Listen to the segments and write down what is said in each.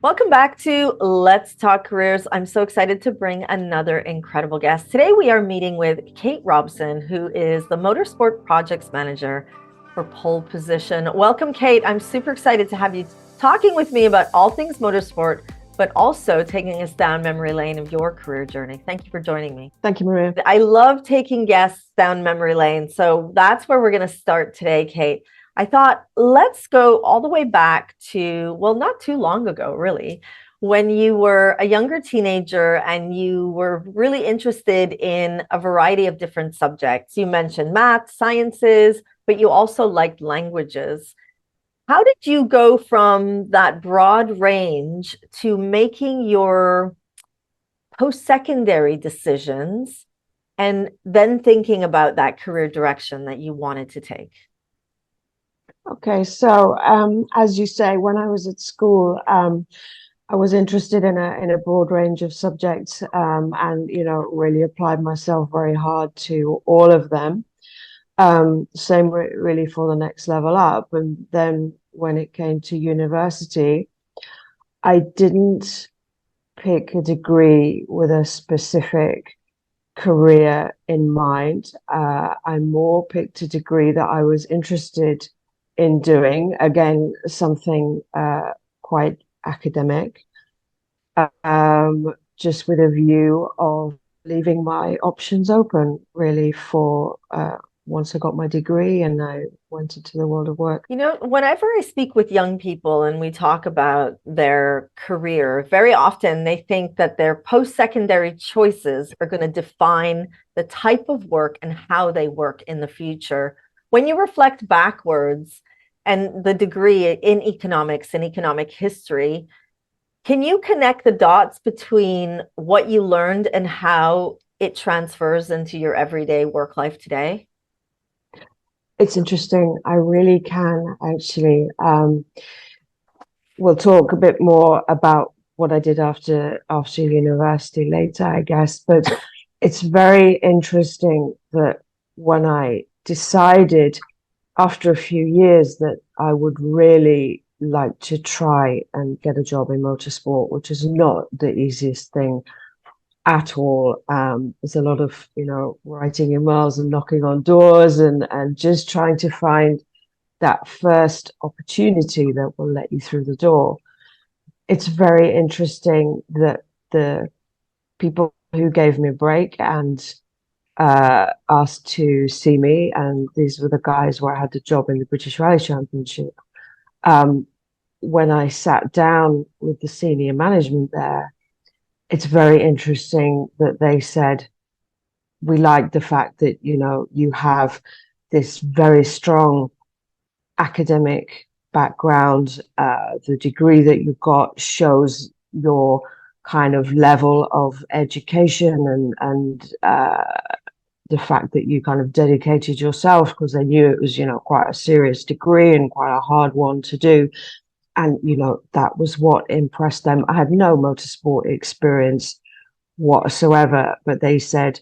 Welcome back to Let's Talk Careers. I'm so excited to bring another incredible guest. Today we are meeting with Kate Robson, who is the Motorsport Projects Manager for Pole Position. Welcome, Kate. I'm super excited to have you talking with me about all things motorsport, but also taking us down memory lane of your career journey. Thank you for joining me. Thank you, Maria. I love taking guests down memory lane. So that's where we're going to start today, Kate. I thought, let's go all the way back to, well, not too long ago, really, when you were a younger teenager and you were really interested in a variety of different subjects. You mentioned math, sciences, but you also liked languages. How did you go from that broad range to making your post-secondary decisions and then thinking about that career direction that you wanted to take? Okay, so as you say, when I was at school, I was interested in a broad range of subjects, and really applied myself very hard to all of them. Same really for the next level up, and then when it came to university, I didn't pick a degree with a specific career in mind. I more picked a degree that I was interested in doing, again, something quite academic, just with a view of leaving my options open, really, for once I got my degree and I went into the world of work. Whenever I speak with young people and we talk about their career, very often they think that their post-secondary choices are going to define the type of work and how they work in the future. When you reflect backwards and the degree in economics and economic history, can you connect the dots between what you learned and how it transfers into your everyday work life today? It's interesting. I really can actually. We'll talk a bit more about what I did after university later, I guess. But it's very interesting that when I decided after a few years that I would really like to try and get a job in motorsport, which is not the easiest thing at all. There's a lot of, writing emails and knocking on doors and just trying to find that first opportunity that will let you through the door. It's very interesting that the people who gave me a break and asked to see me, and these were the guys where I had the job in the British Rally Championship. When I sat down with the senior management there, it's very interesting that they said, we like the fact that, you have this very strong academic background. The degree that you got shows your kind of level of education and the fact that you kind of dedicated yourself, because they knew it was, quite a serious degree and quite a hard one to do. And, that was what impressed them. I had no motorsport experience whatsoever, but they said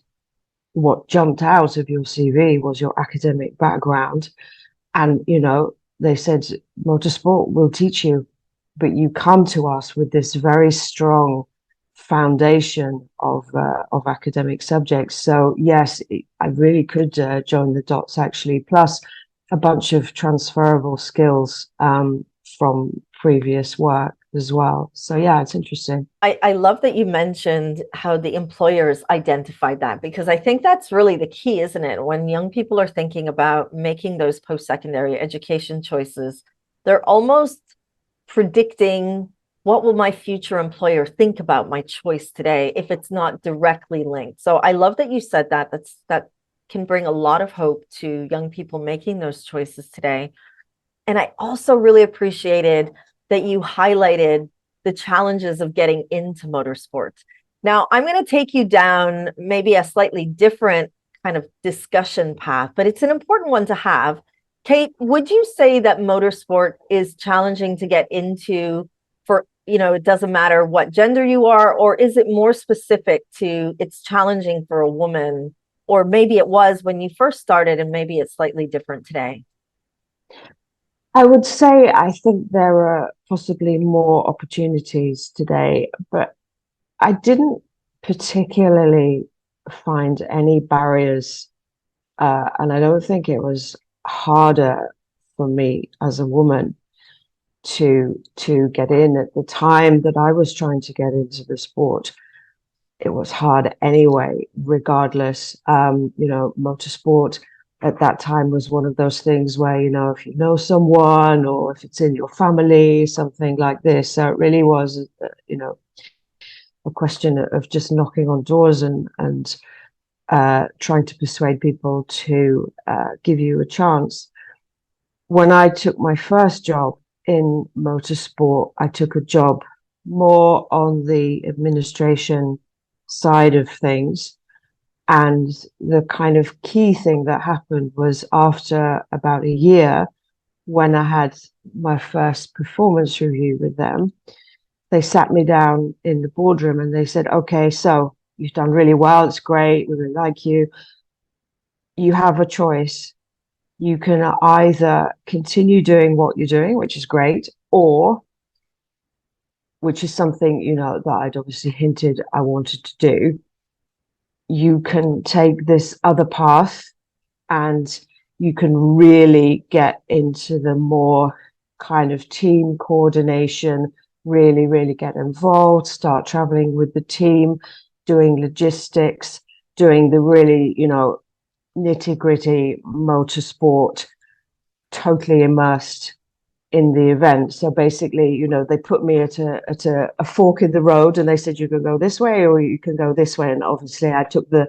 what jumped out of your CV was your academic background. And, they said, motorsport will teach you, but you come to us with this very strong foundation of academic subjects. So yes, I really could join the dots actually, plus a bunch of transferable skills from previous work as well. So yeah, it's interesting. I love that you mentioned how the employers identified that, because I think that's really the key, isn't it? When young people are thinking about making those post-secondary education choices, they're almost predicting, what will my future employer think about my choice today if it's not directly linked? So I love that you said that. That can bring a lot of hope to young people making those choices today. And I also really appreciated that you highlighted the challenges of getting into motorsports. Now, I'm going to take you down maybe a slightly different kind of discussion path, but it's an important one to have. Kate, would you say that motorsport is challenging to get into for, it doesn't matter what gender you are, or is it more specific to it's challenging for a woman, or maybe it was when you first started and maybe it's slightly different today? I would say I think there are possibly more opportunities today, but I didn't particularly find any barriers, and I don't think it was harder for me as a woman to get in at the time that I was trying to get into the sport. It was hard anyway, regardless. Motorsport at that time was one of those things where, if you know someone or if it's in your family, something like this. So it really was, a question of just knocking on doors and trying to persuade people to give you a chance. When I took my first job in motorsport, I took a job more on the administration side of things. And the kind of key thing that happened was after about a year, when I had my first performance review with them, they sat me down in the boardroom and they said, okay, so you've done really well. It's great. We really like you. You have a choice. You can either continue doing what you're doing, which is great, or which is something, that I'd obviously hinted I wanted to do. You can take this other path and you can really get into the more kind of team coordination, really, really get involved, start traveling with the team, doing logistics, doing the really, nitty gritty motorsport, totally immersed in the event. So basically, they put me at a fork in the road and they said, you can go this way or you can go this way. And obviously I took the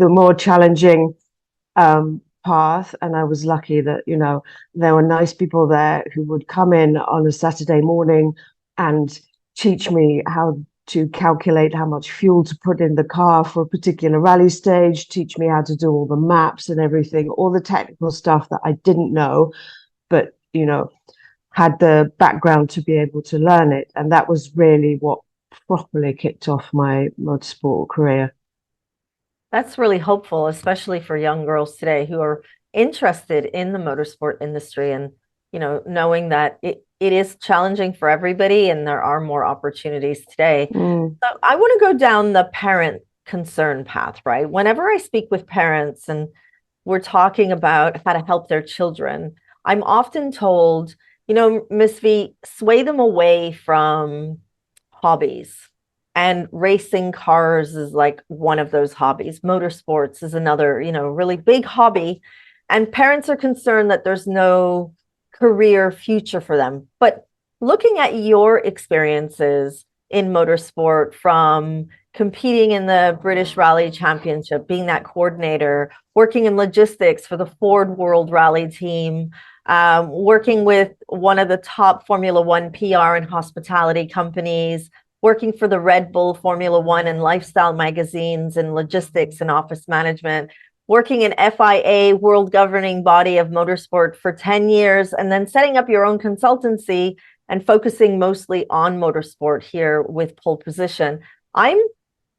more challenging path, and I was lucky that there were nice people there who would come in on a Saturday morning and teach me how to calculate how much fuel to put in the car for a particular rally stage, teach me how to do all the maps and everything, all the technical stuff that I didn't know, but had the background to be able to learn it. And that was really what properly kicked off my motorsport career. That's really hopeful, especially for young girls today who are interested in the motorsport industry and, knowing that it is challenging for everybody and there are more opportunities today. So I want to go down the parent concern path, right? Whenever I speak with parents and we're talking about how to help their children, I'm often told, Ms.V, sway them away from hobbies. And racing cars is like one of those hobbies. Motorsports is another, really big hobby. And parents are concerned that there's no career future for them. But looking at your experiences in motorsport, from competing in the British Rally Championship, being that coordinator, working in logistics for the Ford World Rally team, working with one of the top Formula One PR and hospitality companies, working for the Red Bull Formula One and lifestyle magazines in logistics and office management, working in FIA, world governing body of motorsport, for 10 years, and then setting up your own consultancy and focusing mostly on motorsport here with Pole Position. I'm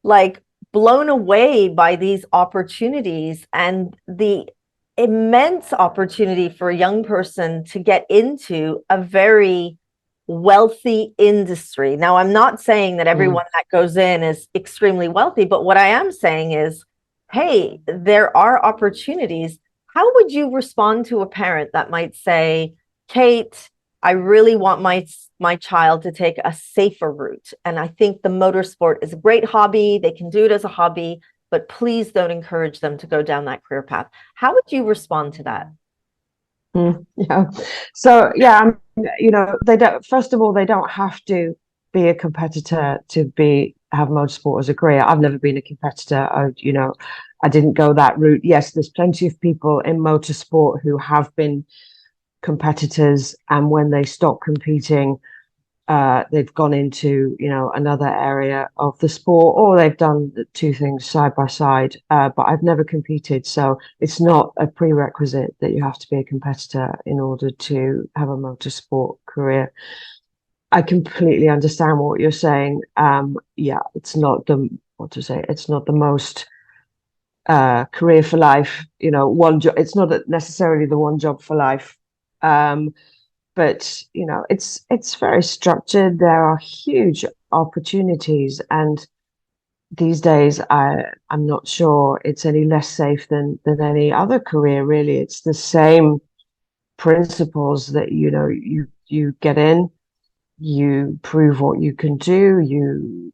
like blown away by these opportunities and the immense opportunity for a young person to get into a very wealthy industry. Now, I'm not saying that everyone that goes in is extremely wealthy, but what I am saying is, hey, there are opportunities. How would you respond to a parent that might say, Kate, I really want my child to take a safer route, and I think the motorsport is a great hobby. They can do it as a hobby, but please don't encourage them to go down that career path. How would you respond to that? Yeah. So yeah, they don't. First of all, they don't have to be a competitor to have motorsport as a career. I've never been a competitor. I didn't go that route. Yes, there's plenty of people in motorsport who have been competitors, and when they stop competing, they've gone into another area of the sport, or they've done the two things side by side. But I've never competed, so it's not a prerequisite that you have to be a competitor in order to have a motorsport career. I completely understand what you're saying. Yeah, it's not the it's not the most career for life. One job. It's not necessarily the one job for life But it's very structured. There are huge opportunities, and these days I'm not sure it's any less safe than any other career, really. It's the same principles that you get in, you prove what you can do, you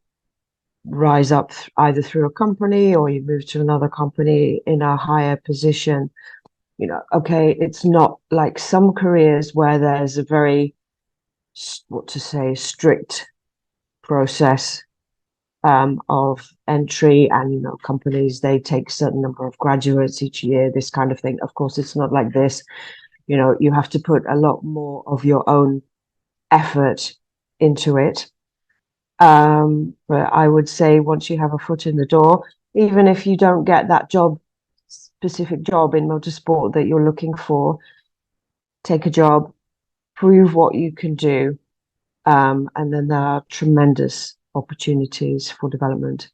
rise up either through a company or you move to another company in a higher position. Okay, it's not like some careers where there's a very, what to say, strict process of entry, and companies, they take a certain number of graduates each year, this kind of thing. Of course, it's not like this. You have to put a lot more of your own effort into it. But I would say once you have a foot in the door, even if you don't get that specific job in motorsport that you're looking for, take a job, prove what you can do, and then there are tremendous opportunities for development.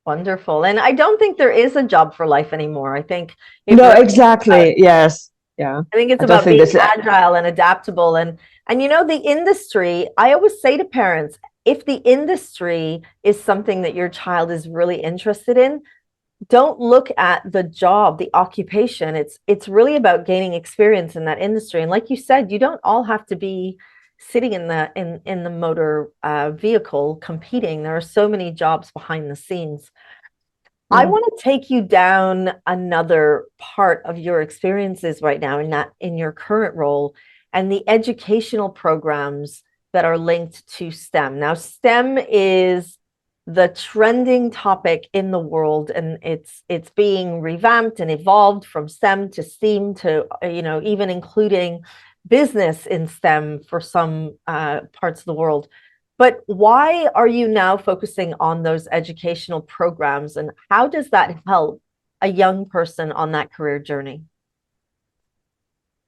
Wonderful. And I don't think there is a job for life anymore. I think it No, really exactly. Yes. Yeah. I think it's I don't about think being this. agile and adaptable. And the industry, I always say to parents, if the industry is something that your child is really interested in, don't look at the job, the occupation. It's really about gaining experience in that industry. And like you said, you don't all have to be sitting in the motor vehicle competing. There are so many jobs behind the scenes. I want to take you down another part of your experiences right now in your current role, and the educational programs that are linked to STEM. Now, STEM is the trending topic in the world, and it's being revamped and evolved from STEM to STEAM to even including business in STEM for some parts of the world. But why are you now focusing on those educational programs, and how does that help a young person on that career journey?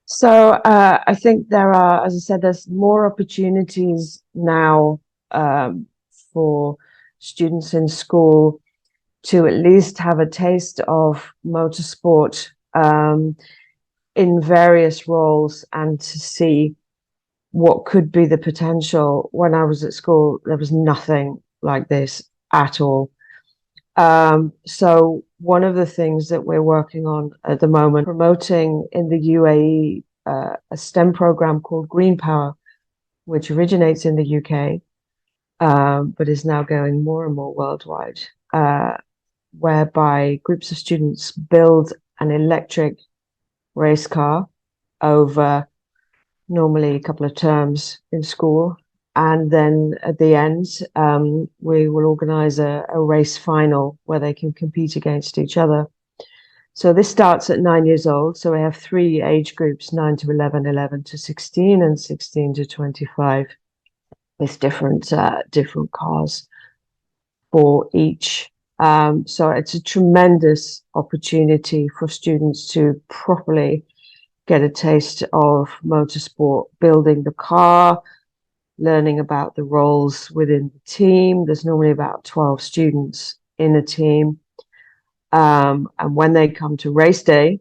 So I think there are, as I said, there's more opportunities now for students in school to at least have a taste of motorsport in various roles, and to see what could be the potential. When I was at school, there was nothing like this at all. So one of the things that we're working on at the moment, promoting in the UAE a STEM program called Green Power, which originates in the UK, but is now going more and more worldwide, whereby groups of students build an electric race car over normally a couple of terms in school. And then at the end, we will organize a race final where they can compete against each other. So this starts at 9 years old. So we have three age groups, 9 to 11, 11 to 16, and 16 to 25, with different cars for each. So it's a tremendous opportunity for students to properly get a taste of motorsport, building the car, learning about the roles within the team. There's normally about 12 students in a team. And when they come to race day,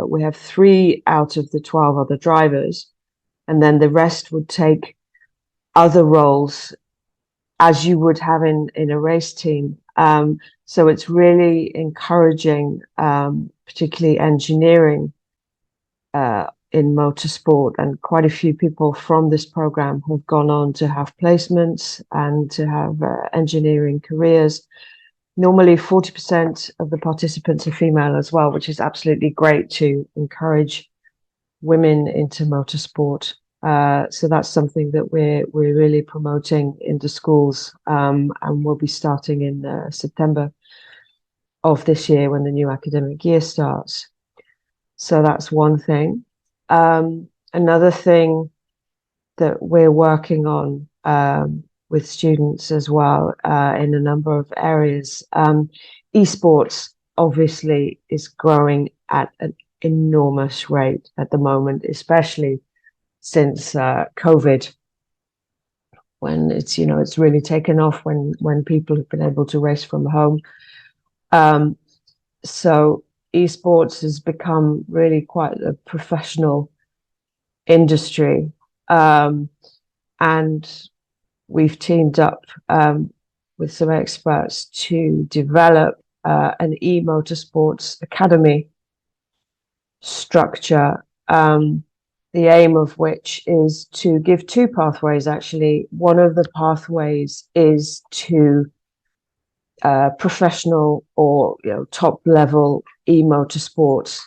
we have 3 out of the 12 other drivers, and then the rest would take other roles as you would have in a race team. So it's really encouraging, particularly engineering in motorsport, and quite a few people from this program have gone on to have placements and to have engineering careers. Normally 40% of the participants are female as well, which is absolutely great to encourage women into motorsport. So that's something that we're really promoting in the schools, and we'll be starting in September of this year when the new academic year starts. So that's one thing. Another thing that we're working on with students as well, in a number of areas. Esports obviously is growing at an enormous rate at the moment, especially since COVID, when it's really taken off, when people have been able to race from home. So esports has become really quite a professional industry. And we've teamed up with some experts to develop an e-motorsports academy structure, the aim of which is to give two pathways, actually. One of the pathways is to professional or top level e-motorsports.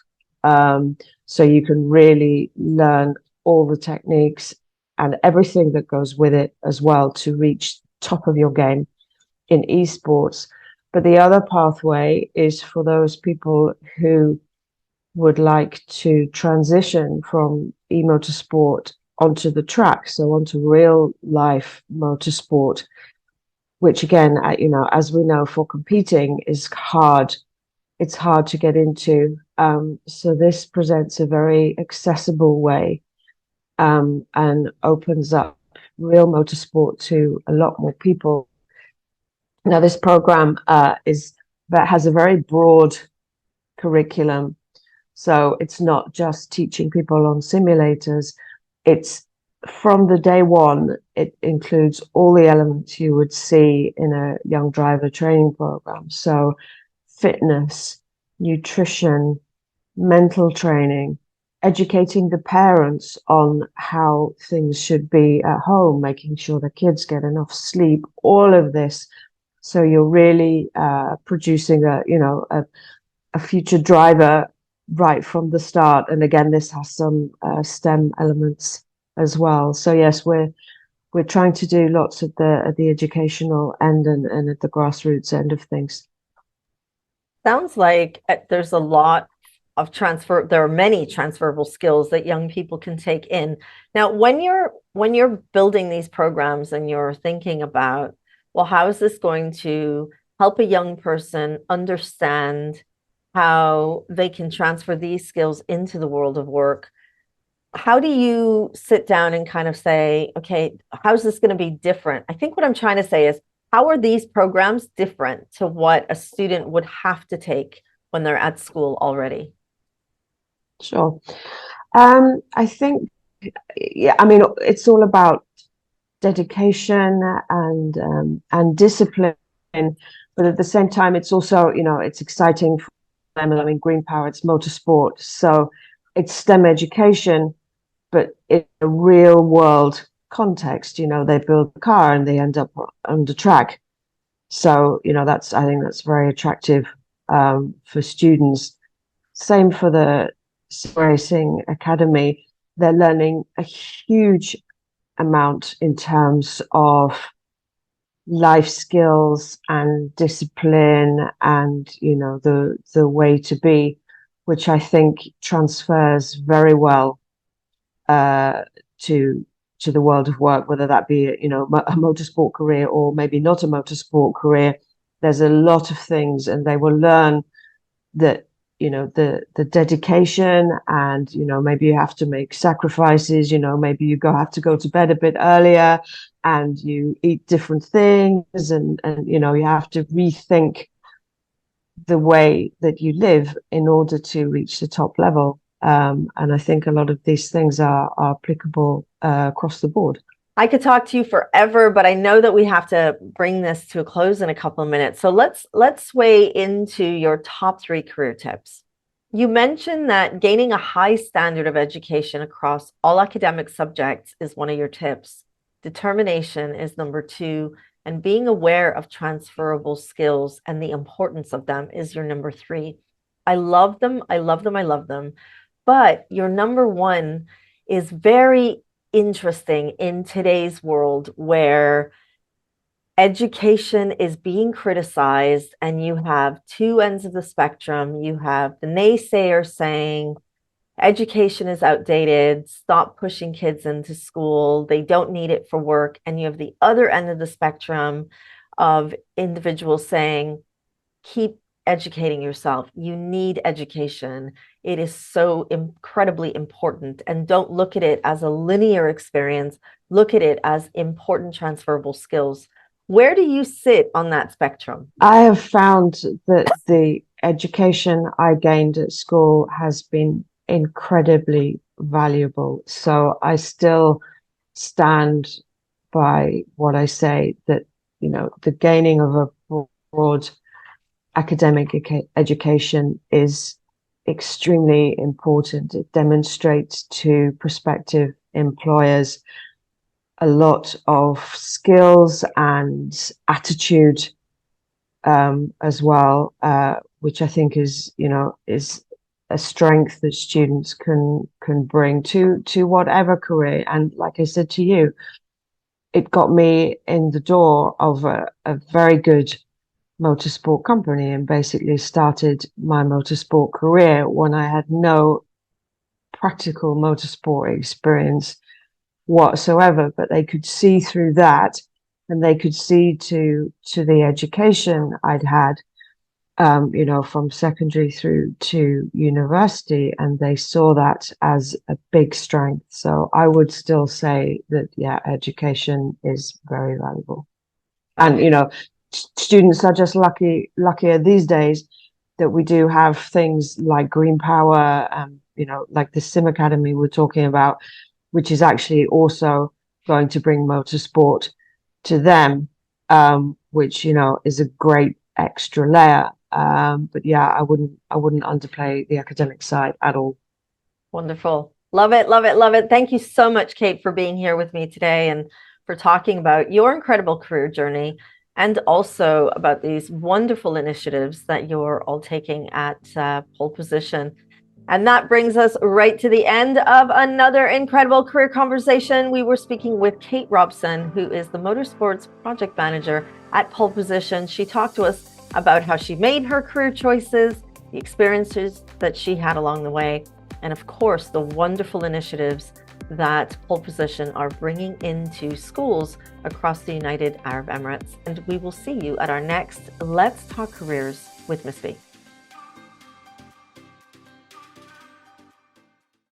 So you can really learn all the techniques and everything that goes with it as well to reach top of your game in esports. But the other pathway is for those people who would like to transition from e-motorsport onto the track, so onto real life motorsport, which again, as we know, for competing is hard. It's hard to get into. So this presents a very accessible way and opens up real motorsport to a lot more people. Now, this program has a very broad curriculum. So it's not just teaching people on simulators. It's from the day one, it includes all the elements you would see in a young driver training program. So fitness, nutrition, mental training, educating the parents on how things should be at home, making sure the kids get enough sleep, all of this. So you're really producing a future driver right from the start. And again, this has some STEM elements as well. So yes, we're trying to do lots at the educational end and at the grassroots end of things. Sounds like there's a lot of transfer. There are many transferable skills that young people can take in. Now, when you're building these programs and you're thinking about, well, how is this going to help a young person understand how they can transfer these skills into the world of work? How do you sit down and kind of say, okay, how's this going to be different? I think what I'm trying to say is, how are these programs different to what a student would have to take when they're at school already? Sure. I think, yeah, it's all about dedication and discipline, but at the same time, it's also, it's exciting for them. Green Power, it's motorsport, so it's STEM education, but in a real world context. They build a car and they end up on the track. So, I think that's very attractive for students. Same for the Racing Academy. They're learning a huge amount in terms of life skills and discipline and the way to be, which I think transfers very well to the world of work, whether that be a motorsport career or maybe not a motorsport career. There's a lot of things, and they will learn that the dedication, and maybe you have to make sacrifices. Maybe you have to go to bed a bit earlier, and you eat different things, and you have to rethink the way that you live in order to reach the top level. And I think a lot of these things are applicable across the board. I could talk to you forever, but I know that we have to bring this to a close in a couple of minutes. So let's weigh into your top 3 career tips. You mentioned that gaining a high standard of education across all academic subjects is one of your tips. Determination is number 2, and being aware of transferable skills and the importance of them is your number 3. I love them. I love them. I love them. But your number 1 is very interesting in today's world, where education is being criticized, and you have 2 ends of the spectrum. You have the naysayers saying education is outdated, stop pushing kids into school, they don't need it for work. And you have the other end of the spectrum of individuals saying, keep educating yourself. You need education. It is so incredibly important. And don't look at it as a linear experience. Look at it as important transferable skills. Where do you sit on that spectrum? I have found that the education I gained at school has been incredibly valuable. So I still stand by what I say, that, you know, the gaining of a broad academic education is extremely important. It demonstrates to prospective employers a lot of skills and attitude, as well, which I think is, you know, is a strength that students can bring to whatever career. And like I said to you, it got me in the door of a very good motorsport company, and basically started my motorsport career when I had no practical motorsport experience whatsoever. But they could see through that, and they could see to the education I'd had, you know, from secondary through to university, and they saw that as a big strength. So I would still say that, yeah, education is very valuable. And, you know, students are just luckier these days that we do have things like green power, you know, like the sim academy we're talking about, which is actually also going to bring motorsport to them, which, you know, is a great extra layer. But yeah, I wouldn't underplay the academic side at all. Wonderful. Love it, love it, love it. Thank you so much, Kate, for being here with me today and for talking about your incredible career journey, and also about these wonderful initiatives that you're all taking at Pole Position. And that brings us right to the end of another incredible career conversation. We were speaking with Kate Robson, who is the Motorsports Project Manager at Pole Position. She talked to us about how she made her career choices, the experiences that she had along the way, and of course, the wonderful initiatives that Pole Position are bringing into schools across the United Arab Emirates. And we will see you at our next Let's Talk Careers with Ms.V.